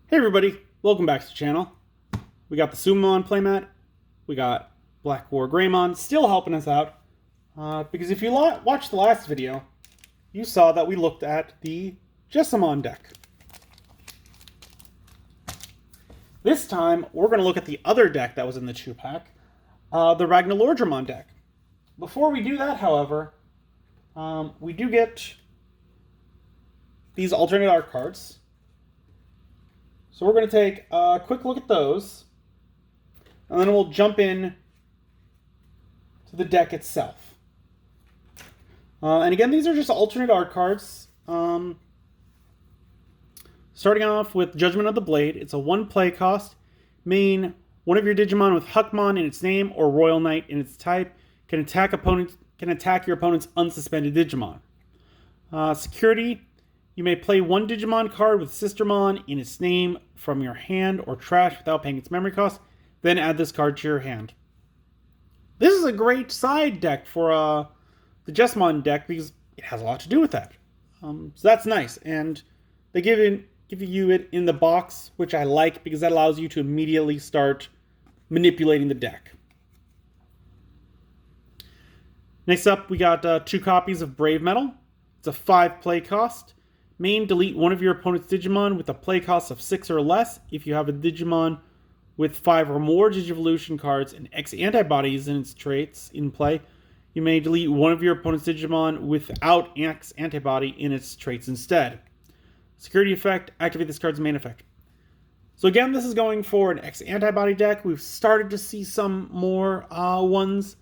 Hey everybody, welcome back to the channel. We got the Sumon playmat, we got Black War Greymon still helping us out, because if you watched the last video, you saw that we looked at the Jessamon deck. This time, we're going to look at the other deck that was in the 2-pack, the RagnaLoardmon deck. Before we do that, however, we do get these alternate art cards. So we're going to take a quick look at those, and then we'll jump in to the deck itself. And again, these are just alternate art cards. Starting off with Judgment of the Blade. It's a 1 play cost. Main, one of your Digimon with Huckmon in its name or Royal Knight in its type can attack your opponent's unsuspended Digimon. Security. You may play 1 Digimon card with Sistermon in its name from your hand or trash without paying its memory cost. Then add this card to your hand. This is a great side deck for the Jessamon deck because it has a lot to do with that. So that's nice. And they give you it in the box, which I like because that allows you to immediately start manipulating the deck. Next up, we got 2 copies of Brave Metal. It's a 5 play cost. Main, delete one of your opponent's Digimon with a play cost of 6 or less. If you have a Digimon with 5 or more Digivolution cards and X antibodies in its traits in play, you may delete one of your opponent's Digimon without X antibody in its traits instead. Security effect, activate this card's main effect. So again, this is going for an X antibody deck. We've started to see some more ones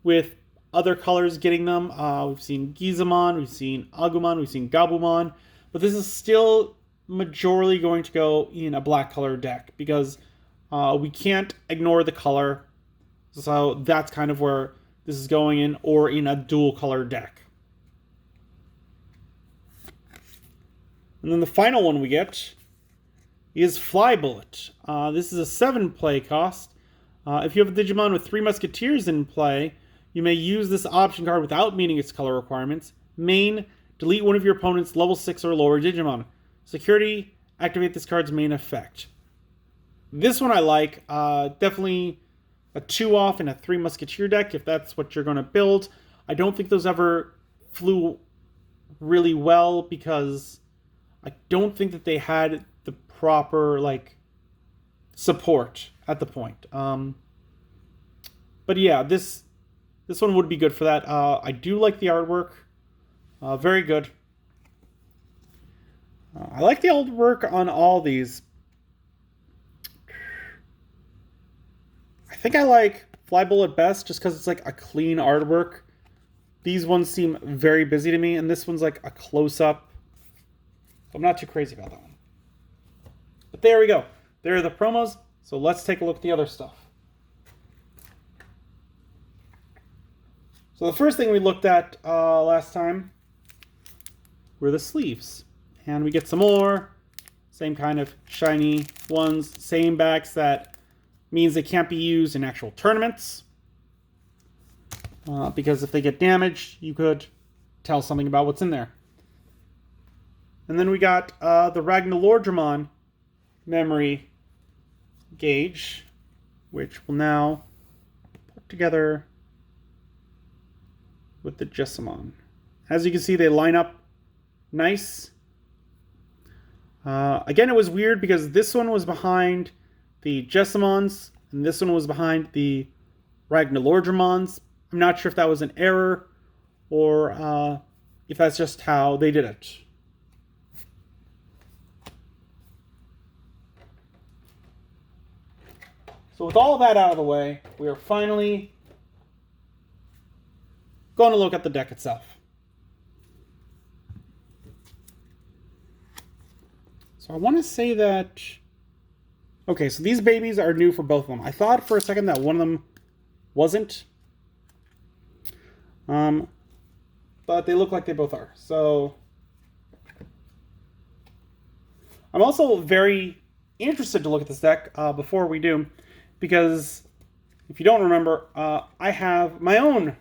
with other colors getting them. We've seen Gizamon, we've seen Agumon, we've seen Gabumon. But this is still majorly going to go in a black color deck because we can't ignore the color. So that's kind of where this is going in, or in a dual color deck. And then the final one we get is Fly Bullet. This is a 7 play cost. If you have a Digimon with 3 Musketeers in play, you may use this option card without meeting its color requirements. Main, delete one of your opponent's level 6 or lower Digimon. Security, activate this card's main effect. This one I like. Definitely a 2-off in a 3 Musketeer deck if that's what you're going to build. I don't think those ever flew really well because I don't think that they had the proper support at the point. But yeah, this one would be good for that. I do like the artwork. Very good. I like the artwork on all these. I think I like Fly Bullet best just because it's like a clean artwork. These ones seem very busy to me, and this one's like a close-up. I'm not too crazy about that one. But there we go. There are the promos. So let's take a look at the other stuff. So the first thing we looked at last time were the sleeves. And we get some more. Same kind of shiny ones. Same backs. That means they can't be used in actual tournaments. Because if they get damaged, you could tell something about what's in there. And then we got the RagnaLoardmon memory gauge, which will now put together with the Jessamon. As you can see, they line up nice. Again, it was weird because this one was behind the Jessamons, and this one was behind the RagnaLoardmons. I'm not sure if that was an error, or if that's just how they did it. So with all that out of the way, we are finally going to look at the deck itself. So I want to say that... Okay, so these babies are new for both of them. I thought for a second that one of them wasn't. But they look like they both are. So I'm also very interested to look at this deck before we do. Because if you don't remember, I have my own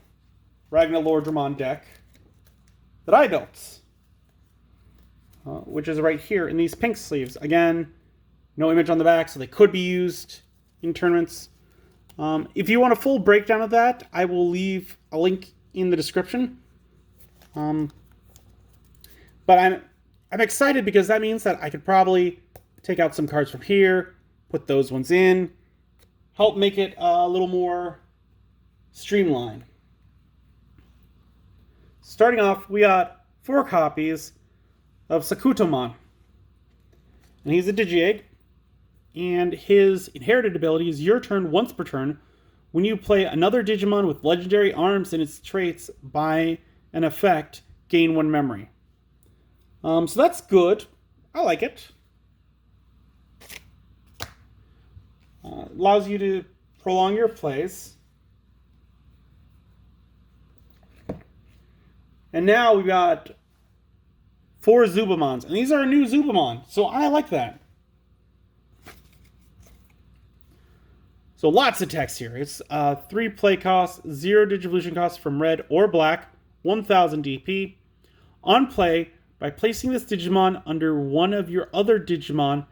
RagnaLoardmon deck that I built. which is right here in these pink sleeves. Again, No image on the back, so they could be used in tournaments. If you want a full breakdown of that, I will leave a link in the description. But I'm excited because that means that I could probably take out some cards from here, put those ones in, help make it a little more streamlined. Starting off, we got 4 copies of Sakutomon. And he's a Digi-Egg. And his inherited ability is your turn once per turn. When you play another Digimon with legendary arms and its traits by an effect, gain 1 memory. So that's good. I like it. Allows you to prolong your plays. And now we've got 4 Zubamons. And these are new Zubamon, so I like that. So lots of text here. It's 3 play costs, 0 Digivolution costs from red or black, 1000 DP. On play, by placing this Digimon under one of your other Digimon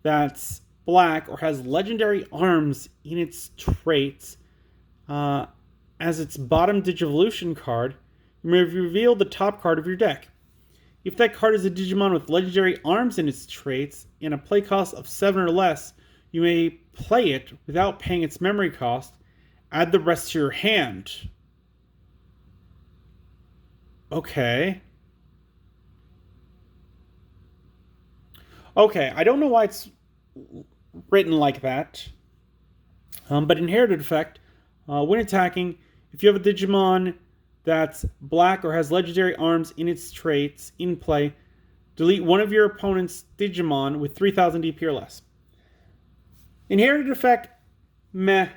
that's black or has legendary arms in its traits as its bottom Digivolution card, you may reveal the top card of your deck. If that card is a Digimon with legendary arms in its traits and a play cost of 7 or less, you may play it without paying its memory cost. Add the rest to your hand. Okay. Okay, I don't know why it's written like that. But inherited effect, when attacking, if you have a Digimon that's black or has legendary arms in its traits in play, delete one of your opponent's Digimon with 3000 DP or less. Inherited effect, meh.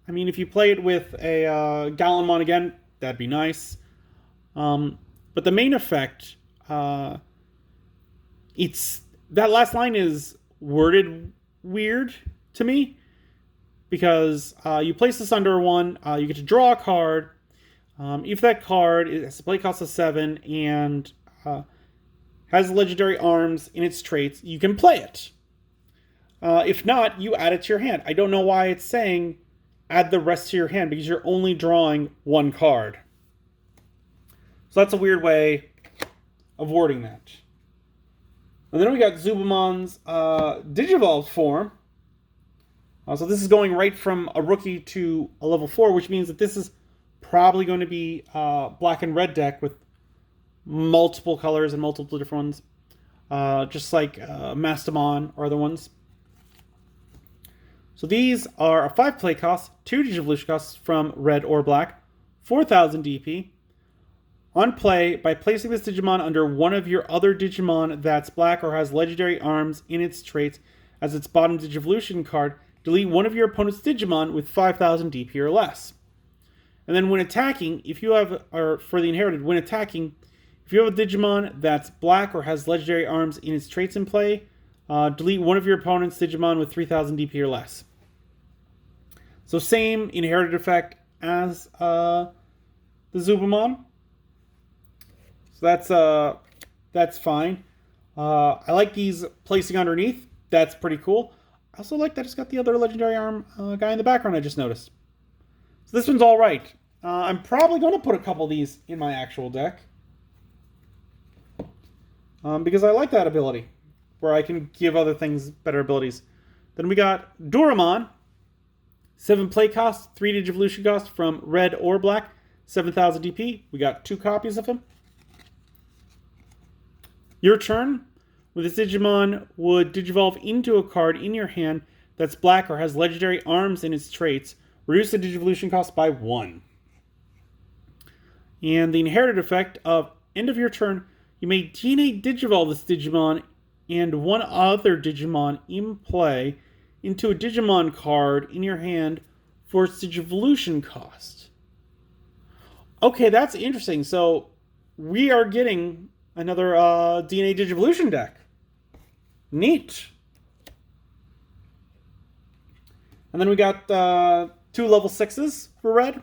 I mean, if you play it with a Gallimon again, that'd be nice. But the main effect, it's that last line is worded weird to me because you place this under one, you get to draw a card. If that card has a play cost of 7 and has legendary arms in its traits, you can play it. If not, you add it to your hand. I don't know why it's saying add the rest to your hand because you're only drawing 1 card. So that's a weird way of wording that. And then we got Zubamon's Digivolve form. So this is going right from a rookie to a level 4, which means that this is probably going to be a black and red deck with multiple colors and multiple different ones. Just like Mastamon or other ones. So these are a 5 play cost, 2 Digivolution costs from red or black, 4000 DP. On play, by placing this Digimon under one of your other Digimon that's black or has legendary arms in its traits as its bottom Digivolution card, delete one of your opponent's Digimon with 5000 DP or less. And then when attacking, if you have, or for the inherited, when attacking, if you have a Digimon that's black or has legendary arms in its traits in play, delete one of your opponent's Digimon with 3000 DP or less. So same inherited effect as the Zubamon. So that's fine. I like these placing underneath. That's pretty cool. I also like that it's got the other legendary arm guy in the background I just noticed. So this one's all right. I'm probably going to put a couple of these in my actual deck. Because I like that ability, where I can give other things better abilities. Then we got Doraemon. 7 play cost, 3 Digivolution cost from red or black, 7000 DP. We got 2 copies of him. Your turn. With this Digimon would Digivolve into a card in your hand that's black or has legendary arms in its traits. Reduce the Digivolution cost by 1. And the inherited effect of end of your turn, you may DNA Digivolve this Digimon and one other Digimon in play into a Digimon card in your hand for its Digivolution cost. Okay, that's interesting. So we are getting another DNA Digivolution deck. Neat. And then we got 2 level 6s for red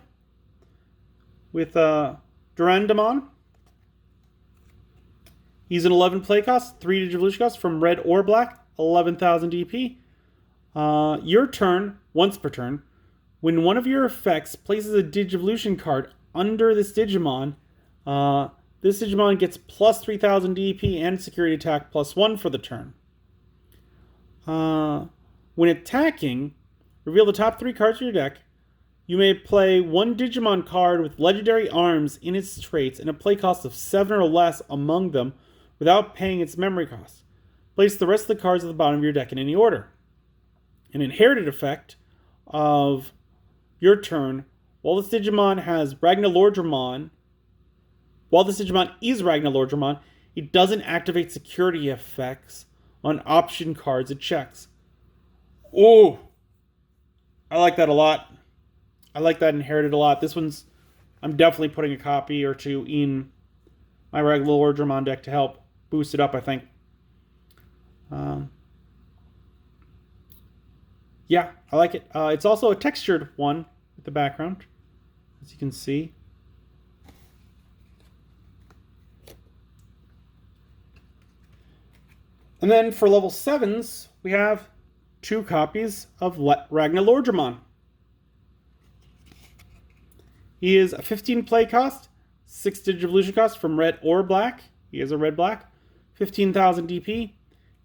with Durandamon. He's an 11 play cost, 3 Digivolution cost from red or black, 11,000 DP. Your turn, once per turn, when one of your effects places a Digivolution card under this Digimon, this Digimon gets plus 3000 DP and security attack plus 1 for the turn. When attacking, reveal the top 3 cards of your deck. You may play one Digimon card with legendary arms in its traits and a play cost of 7 or less among them without paying its memory cost. Place the rest of the cards at the bottom of your deck in any order. An inherited effect of your turn, while this Digimon has RagnaLoardmon, while this Digimon is RagnaLoardmon, it doesn't activate security effects on option cards it checks. Oh, I like that a lot. I like that inherited a lot. This one's, I'm definitely putting a copy or two in my RagnaLoardmon deck to help boost it up, I think. Yeah, I like it. It's also a textured one with the background, as you can see. And then for level 7s, we have 2 copies of RagnaLoardmon. He is a 15 play cost, 6 Digivolution cost from red or black. He is a red-black. 15,000 DP.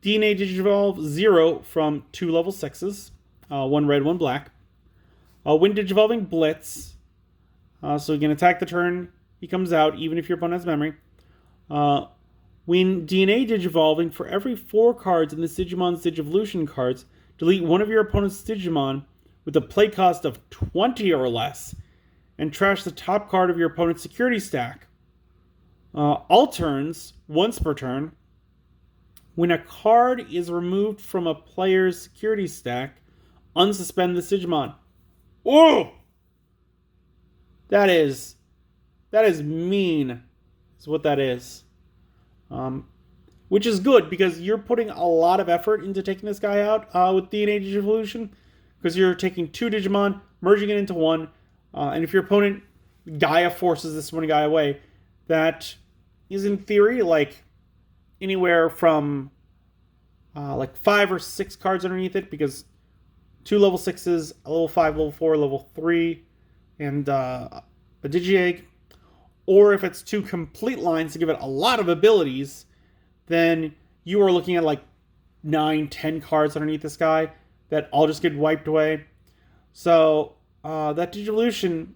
DNA Digivolve 0 from 2 level 6s. 1 red, 1 black. When Digivolving Blitz. So you can attack the turn he comes out, even if your opponent has memory. When DNA Digivolving, for every 4 cards in this Digimon's Digivolution cards, delete one of your opponent's Digimon with a play cost of 20 or less, and trash the top card of your opponent's security stack. All turns, once per turn, when a card is removed from a player's security stack, unsuspend the Digimon. Oh! That is mean, is what that is. Which is good, because you're putting a lot of effort into taking this guy out with DNA Digivolution, because you're taking 2 Digimon, merging it into 1, and if your opponent Gaia forces this one guy away, that is in theory like anywhere from like 5 or 6 cards underneath it, because 2 level 6s, a level 5, level 4, level 3, and a Digi-Egg. Or if it's 2 complete lines to give it a lot of abilities, then you are looking at like 9, 10 cards underneath this guy that all just get wiped away. So that Digivolution,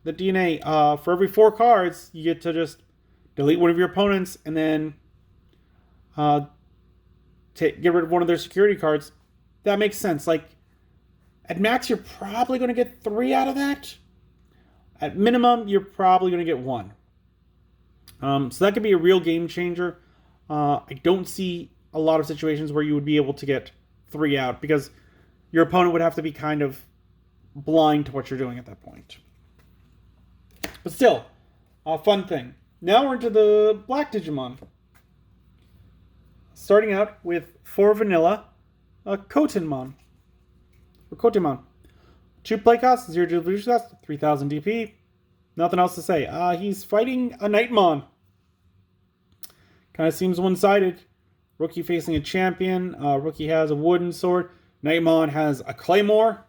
the DNA, for every 4 cards, you get to just delete one of your opponents and then get rid of one of their security cards. That makes sense. Like, at max, you're probably going to get 3 out of that. At minimum, you're probably going to get 1. So that could be a real game changer. I don't see a lot of situations where you would be able to get 3 out, because your opponent would have to be kind of blind to what you're doing at that point. But still, a fun thing. Now we're into the black Digimon. Starting out with 4 vanilla, Kotemon. Or Kotemon. 2 play costs, 0 Digivolution cost, 3000 DP. Nothing else to say. He's fighting a Nightmon. Kind of seems one-sided. Rookie facing a champion. Rookie has a wooden sword. Nightmon has a claymore.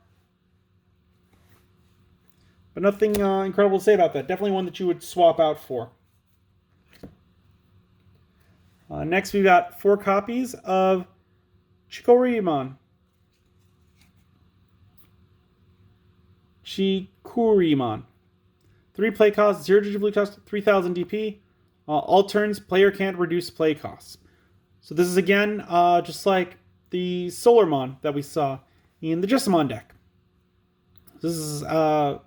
But nothing incredible to say about that. Definitely one that you would swap out for. Next, we've got 4 copies of Chikurimon. Chikurimon. 3 play costs, 0 Digivolution cost, 3000 DP. All turns, player can't reduce play costs. So this is again just like the Solarmon that we saw in the Jessamon deck. This is the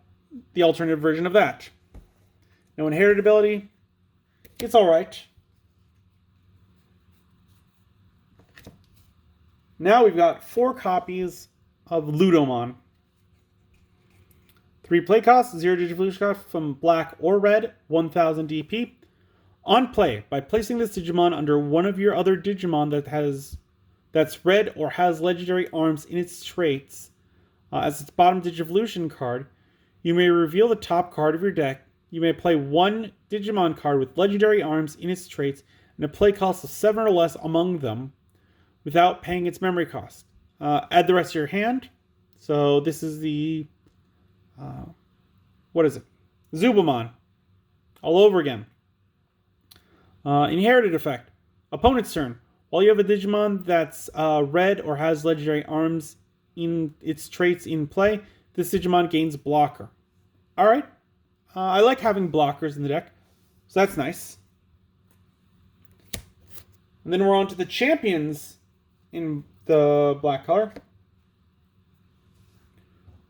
alternative version of that. No inherited ability. It's alright. Now we've got 4 copies of Ludomon. 3 play costs, 0 Digivolution cost from black or red, 1000 DP. On play, by placing this Digimon under one of your other Digimon that's red or has legendary arms in its traits as its bottom Digivolution card, you may reveal the top card of your deck. You may play 1 Digimon card with legendary arms in its traits and a play cost of 7 or less among them without paying its memory cost. add the rest of your hand. So this is the, what is it? Zubamon. All over again. Inherited effect. Opponent's turn. While you have a Digimon that's red or has legendary arms in its traits in play, this Digimon gains blocker. Alright. I like having blockers in the deck, so that's nice. And then we're on to the champions in the black color.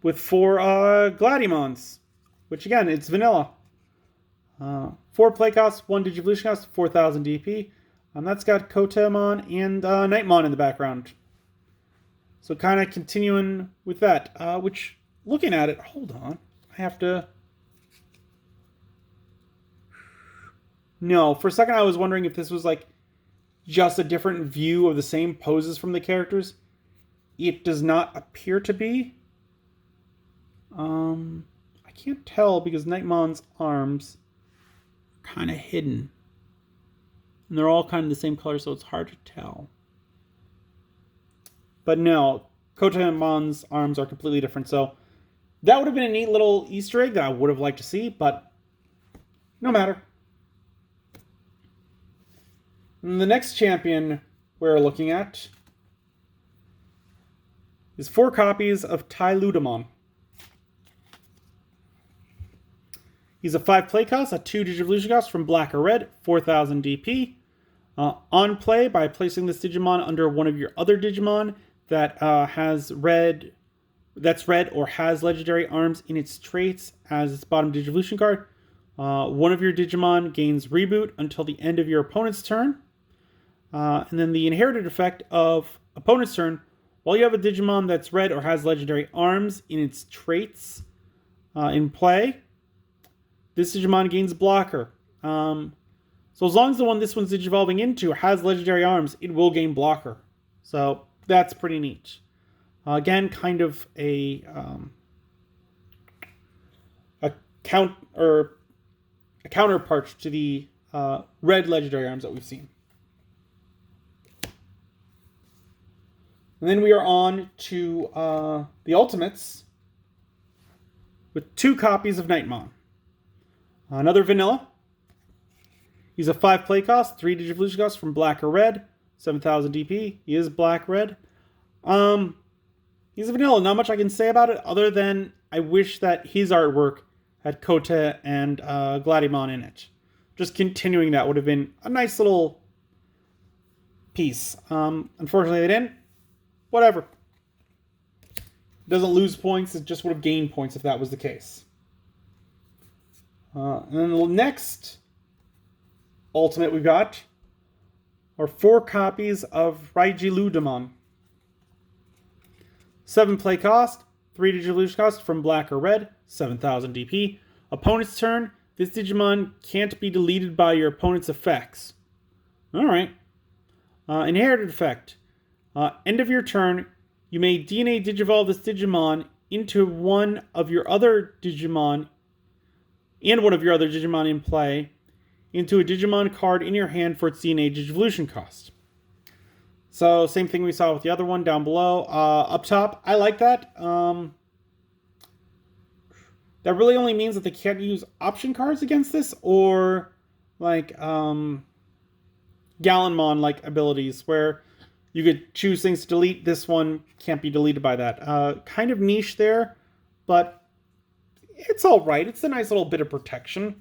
With 4 Gladiamons, which again, it's vanilla. 4 play costs, 1 Digivolution cost, 4,000 DP. That's got Kotemon and Nightmon in the background. So kind of continuing with that. Which, looking at it, hold on. I have to... No, for a second I was wondering if this was like just a different view of the same poses from the characters. It does not appear to be. I can't tell because Nightmon's arms are kind of hidden. And they're all kind of the same color, so it's hard to tell. But no, Kotemon's arms are completely different, so that would have been a neat little Easter egg that I would have liked to see, but no matter. And the next champion we're looking at is 4 copies of Tyludamon. He's a 5 play cost, a 2 Digivolution cost from black or red, 4,000 DP. On play, by placing this Digimon under one of your other Digimon that has red, that's red or has legendary arms in its traits as its bottom Digivolution card, one of your Digimon gains reboot until the end of your opponent's turn. And then the inherited effect of opponent's turn, while you have a Digimon that's red or has legendary arms in its traits in play, this Digimon gains blocker. So as long as the one this one's Digivolving into has legendary arms, it will gain blocker. So that's pretty neat. Again, kind of a counterpart to the red legendary arms that we've seen. And then we are on to the Ultimates with 2 copies of Nightmon. Another vanilla. He's a 5 play cost, 3 Digivolution cost from black or red, 7,000 DP. He is black-red. He's a vanilla. Not much I can say about it other than I wish that his artwork had Kote and Gladiamon in it. Just continuing that would have been a nice little piece. Unfortunately, they didn't. Whatever. It doesn't lose points. It just would have gained points if that was the case. And then the next Ultimate we've got are 4 copies of RagnaLoardmon. 7 play cost, 3 Digivolution cost from black or red, 7,000 DP. Opponent's turn, this Digimon can't be deleted by your opponent's effects. Alright. Inherited effect. End of your turn, you may DNA Digivolve this Digimon into one of your other Digimon and one of your other Digimon in play into a Digimon card in your hand for its DNA Digivolution cost. So, same thing we saw with the other one down below. Up top, I like that. That really only means that they can't use option cards against this, or like Gallenmon-like abilities, where you could choose things to delete. This one can't be deleted by that. Kind of niche there, but it's alright. It's a nice little bit of protection.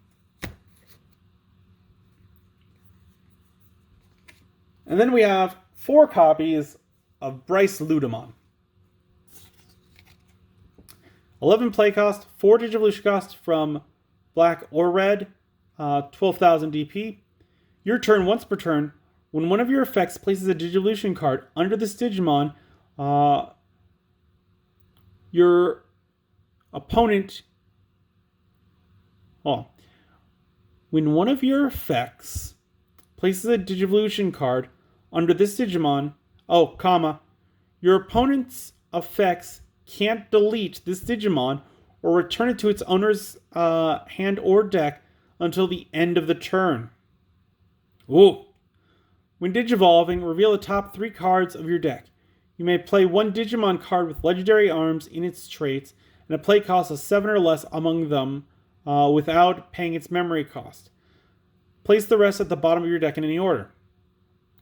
And then we have 4 copies of Bryce-Ludamon. 11 play cost, 4 Digivolution cost from black or red, 12,000 DP. Your turn, once per turn, when one of your effects places a Digivolution card under this Digimon, your opponent... Oh. When one of your effects places a Digivolution card under this Digimon, your opponent's effects can't delete this Digimon or return it to its owner's hand or deck until the end of the turn. Ooh. When Digivolving, reveal the top 3 cards of your deck. you may play one Digimon card with legendary arms in its traits and a play cost of 7 or less among them without paying its memory cost. Place the rest at the bottom of your deck in any order.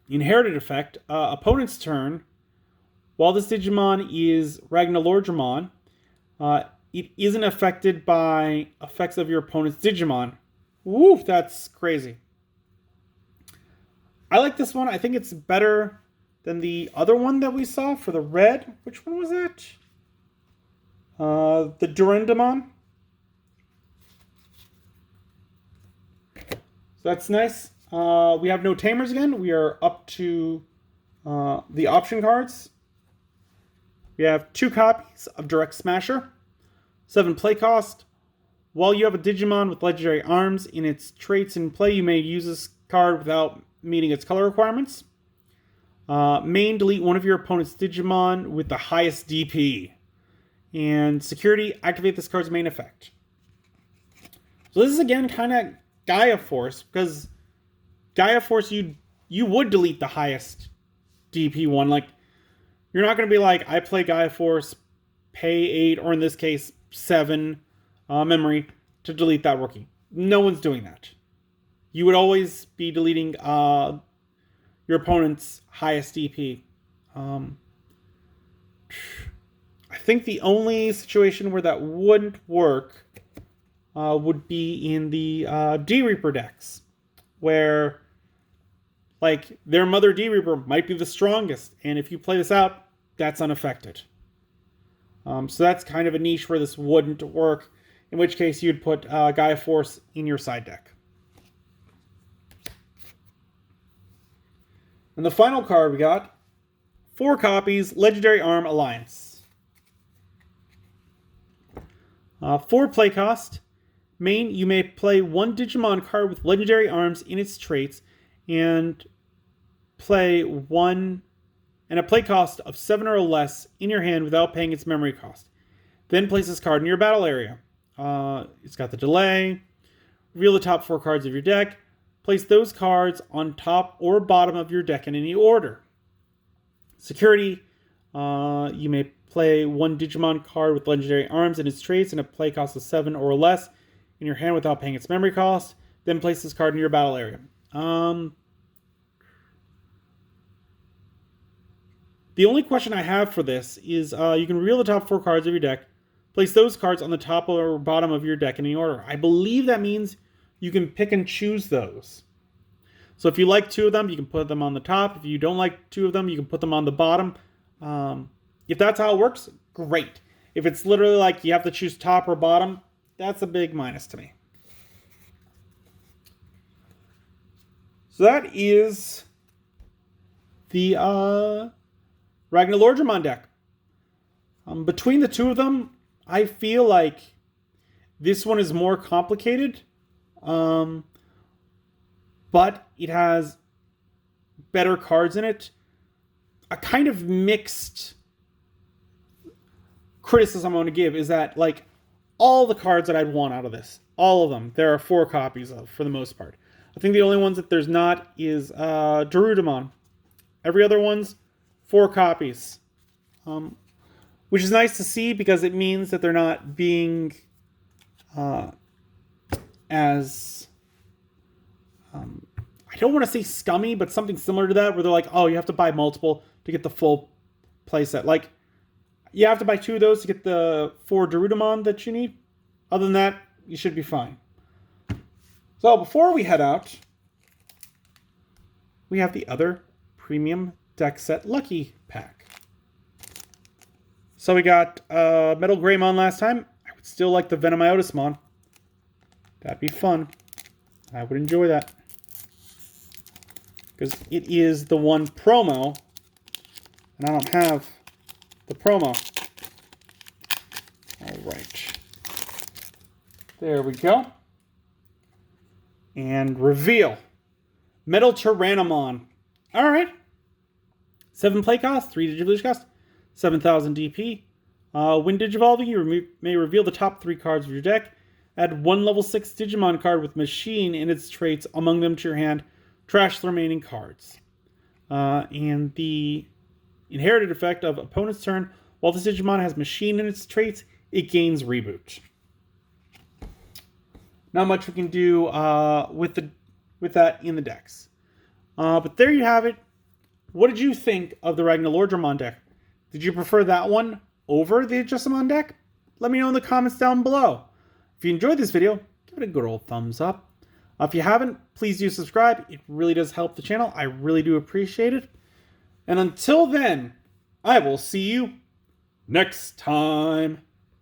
Inherited effect, opponent's turn. While this Digimon is RagnaLoardmon, it isn't affected by effects of your opponent's Digimon. Woo, that's crazy. I like this one. I think it's better than the other one that we saw for the red. Which one was that? The Durandamon. So that's nice. We have no tamers again. We are up to the option cards. We have 2 copies of Direct Smasher, 7 play cost. While you have a Digimon with legendary arms in its traits in play, you may use this card without meeting its color requirements. Main, delete one of your opponent's Digimon with the highest DP. And security, activate this card's main effect. So this is again kind of Gaia Force, because Gaia Force, you would delete the highest DP one. Like, you're not going to be like, I play Gaia Force, pay 8, or in this case, 7 memory to delete that rookie. No one's doing that. You would always be deleting your opponent's highest DP. I think the only situation where that wouldn't work would be in the D-Reaper decks, where like their Mother D-Reaper might be the strongest, and if you play this out, that's unaffected. So that's kind of a niche where this wouldn't work, in which case you'd put Gaia Force in your side deck. And the final card we got, 4 copies, Legendary Arm Alliance. 4 play cost. Main, you may play one Digimon card with legendary arms in its traits and play one and a play cost of 7 or less in your hand without paying its memory cost. Then place this card in your battle area. It's got the delay. Reveal the top 4 cards of your deck. Place those cards on top or bottom of your deck in any order. Security, you may play one Digimon card with legendary arms in its traits and a play cost of 7 or less in your hand without paying its memory cost. Then place this card in your battle area. The only question I have for this is you can reveal the top 4 cards of your deck. Place those cards on the top or bottom of your deck in any order. I believe that means you can pick and choose those. So if you like 2 of them, you can put them on the top. If you don't like 2 of them, you can put them on the bottom. If that's how it works, great. If it's literally like you have to choose top or bottom, that's a big minus to me. So that is the RagnaLoardmon deck. Between the 2 of them, I feel like this one is more complicated. But it has better cards in it. A kind of mixed criticism I'm going to give is that, like, all the cards that I'd want out of this, all of them, there are 4 copies of, for the most part. I think the only ones that there's not is Darudamon. Every other one's 4 copies. Which is nice to see because it means that they're not being as... I don't want to say scummy, but something similar to that, where they're like, oh, you have to buy multiple to get the full playset. Like, you have to buy 2 of those to get the 4 Darudamon that you need. Other than that, you should be fine. So, before we head out, we have the other premium deck set Lucky Pack. So we got Metal Greymon last time. I would still like the Venomiotismon. That'd be fun. I would enjoy that. Because it is the one promo, and I don't have the promo. Alright. There we go. And reveal. Metal Tyrannomon. Alright. 7 play cost, 3 Digivolution cost, 7,000 DP. When Digivolving, you may reveal the top 3 cards of your deck. Add 1 level 6 Digimon card with Machine in its traits among them to your hand. Trash the remaining cards. And the inherited effect of opponent's turn. While this Digimon has machine in its traits, it gains reboot. Not much we can do with that in the decks. But there you have it. What did you think of the RagnaLoardmon deck? Did you prefer that one over the Digimon deck? Let me know in the comments down below. If you enjoyed this video, give it a good old thumbs up. If you haven't, please do subscribe. It really does help the channel. I really do appreciate it. And until then, I will see you next time.